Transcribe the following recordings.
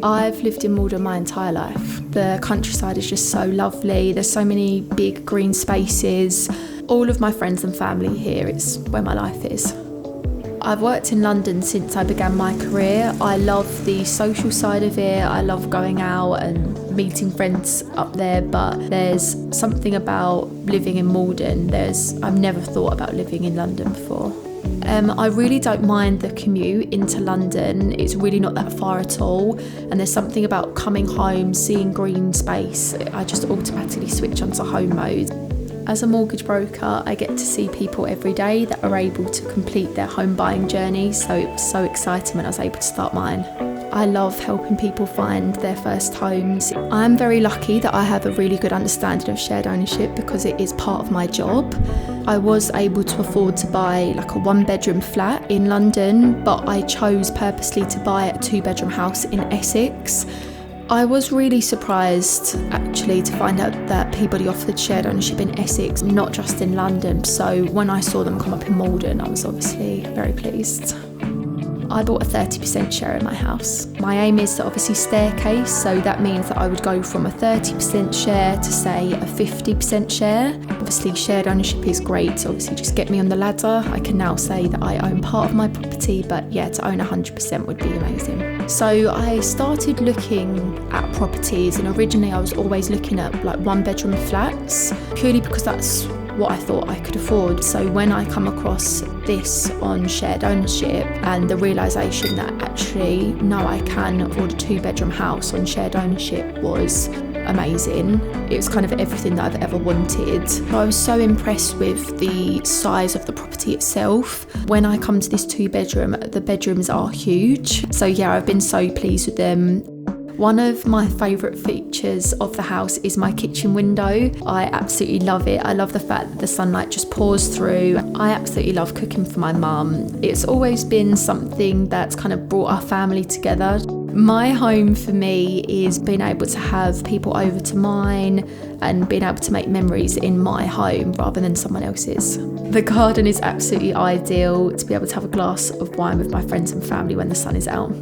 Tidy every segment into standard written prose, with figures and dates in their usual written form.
I've lived in Malden my entire life. The countryside is just so lovely. There's so many big green spaces. All of my friends and family here, it's where my life is. I've worked in London since I began my career. I love the social side of it. I love going out and meeting friends up there, but there's something about living in Malden. I've never thought about living in London before. I really don't mind the commute into London. It's really not that far at all. And there's something about coming home, seeing green space. I just automatically switch onto home mode. As a mortgage broker, I get to see people every day that are able to complete their home buying journey. So it was so exciting when I was able to start mine. I love helping people find their first homes. I'm very lucky that I have a really good understanding of shared ownership because it is part of my job. I was able to afford to buy like a 1-bedroom flat in London, but I chose purposely to buy a 2-bedroom house in Essex. I was really surprised actually to find out that Peabody offered shared ownership in Essex, not just in London. So when I saw them come up in Malden, I was obviously very pleased. I bought a 30% share in my house. My aim is to obviously staircase, so that means that I would go from a 30% share to say a 50% share. Obviously shared ownership is great, so obviously just get me on the ladder. I can now say that I own part of my property, but yeah, to own 100% would be amazing. So I started looking at properties, and originally I was always looking at like 1-bedroom flats, purely because that's what I thought I could afford. So when I come across this on shared ownership and the realisation that actually no, I can afford a 2-bedroom house on shared ownership was amazing. It was kind of everything that I've ever wanted. I was so impressed with the size of the property itself. When I come to this 2-bedroom, the bedrooms are huge. So yeah, I've been so pleased with them. One of my favourite features of the house is my kitchen window. I absolutely love it. I love the fact that the sunlight just pours through. I absolutely love cooking for my mum. It's always been something that's kind of brought our family together. My home for me is being able to have people over to mine and being able to make memories in my home rather than someone else's. The garden is absolutely ideal to be able to have a glass of wine with my friends and family when the sun is out.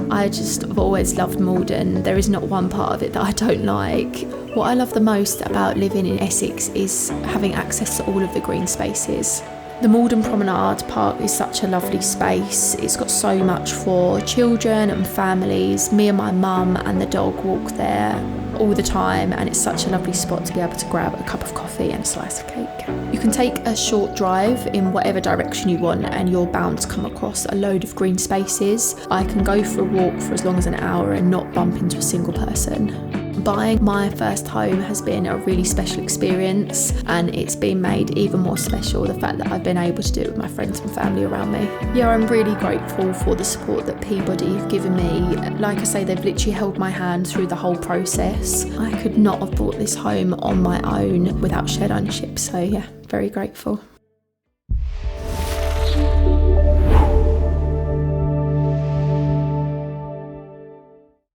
I've always loved Malden. There is not one part of it that I don't like. What I love the most about living in Essex is having access to all of the green spaces. The Malden Promenade Park is such a lovely space. It's got so much for children and families. Me and my mum and the dog walk there all the time, and it's such a lovely spot to be able to grab a cup of coffee and a slice of cake. You can take a short drive in whatever direction you want and you're bound to come across a load of green spaces. I can go for a walk for as long as an hour and not bump into a single person. Buying my first home has been a really special experience, and it's been made even more special the fact that I've been able to do it with my friends and family around me. Yeah, I'm really grateful for the support that Peabody have given me. Like I say, they've literally held my hand through the whole process. I could not have bought this home on my own without shared ownership, so yeah, very grateful.